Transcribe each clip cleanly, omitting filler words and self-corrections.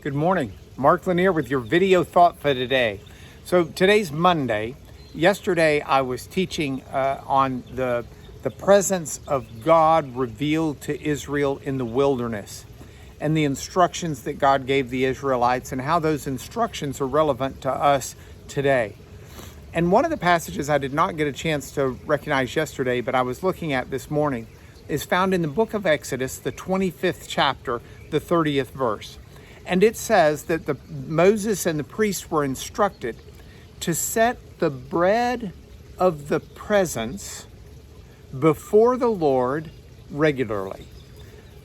Good morning. Mark Lanier with your video thought for today. So today's Monday. Yesterday I was teaching on the presence of God revealed to Israel in the wilderness and the instructions that God gave the Israelites and how those instructions are relevant to us today. And one of the passages I did not get a chance to recognize yesterday, but I was looking at this morning, is found in the book of Exodus, the 25th chapter, the 30th verse. And it says that Moses and the priests were instructed to set the bread of the presence before the Lord regularly.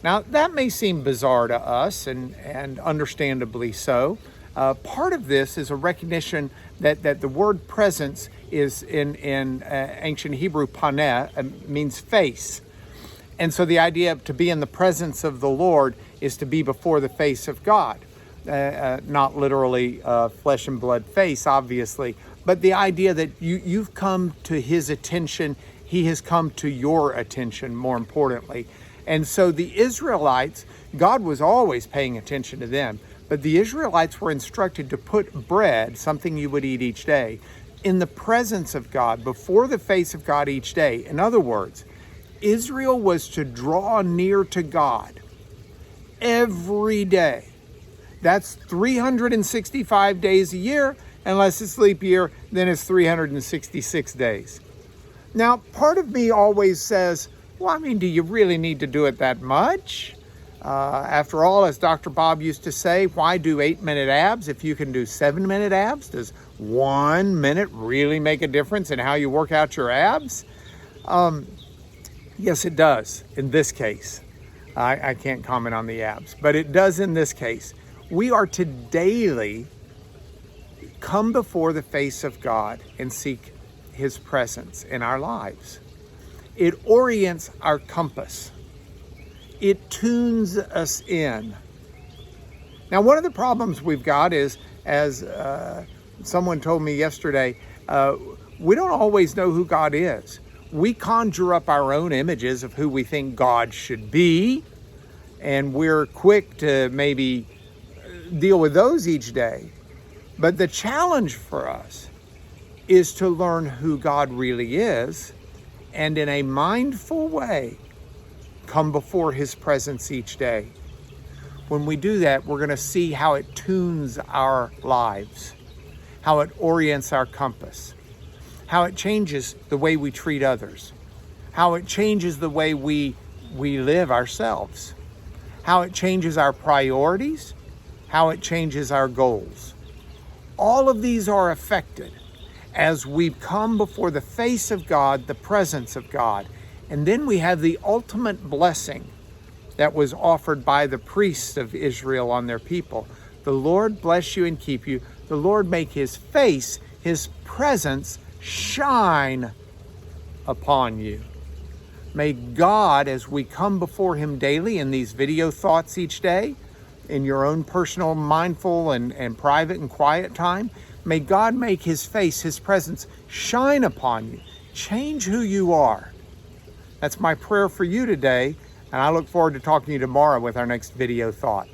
Now, that may seem bizarre to us, and understandably so. Part of this is a recognition that the word presence is in ancient Hebrew, paneh, means face. And so the idea to be in the presence of the Lord is to be before the face of God. Not literally flesh and blood face, obviously, but the idea that you've come to his attention, he has come to your attention, more importantly. And so the Israelites, God was always paying attention to them, but the Israelites were instructed to put bread, something you would eat each day, in the presence of God, before the face of God each day. In other words, Israel was to draw near to God every day. That's 365 days a year. Unless it's leap year, then it's 366 days. Now, part of me always says, well, do you really need to do it that much? After all, as Dr. Bob used to say, why do 8-minute abs if you can do 7-minute abs? Does 1 minute really make a difference in how you work out your abs? Yes, it does in this case. I can't comment on the abs, but it does in this case. We are to daily come before the face of God and seek his presence in our lives. It orients our compass. It tunes us in. Now, one of the problems we've got is, as someone told me yesterday, we don't always know who God is. We conjure up our own images of who we think God should be, and we're quick to maybe deal with those each day. But the challenge for us is to learn who God really is, and in a mindful way, come before his presence each day. When we do that, we're going to see how it tunes our lives, how it orients our compass, how it changes the way we treat others, how it changes the way we live ourselves, how it changes our priorities, how it changes our goals. All of these are affected as we come before the face of God, the presence of God. And then we have the ultimate blessing that was offered by the priests of Israel on their people. The Lord bless you and keep you. The Lord make his face, his presence, shine upon you. May God, as we come before him daily in these video thoughts each day, in your own personal, mindful, and private and quiet time, may God make his face, his presence, shine upon you. Change who you are. That's my prayer for you today, and I look forward to talking to you tomorrow with our next video thought.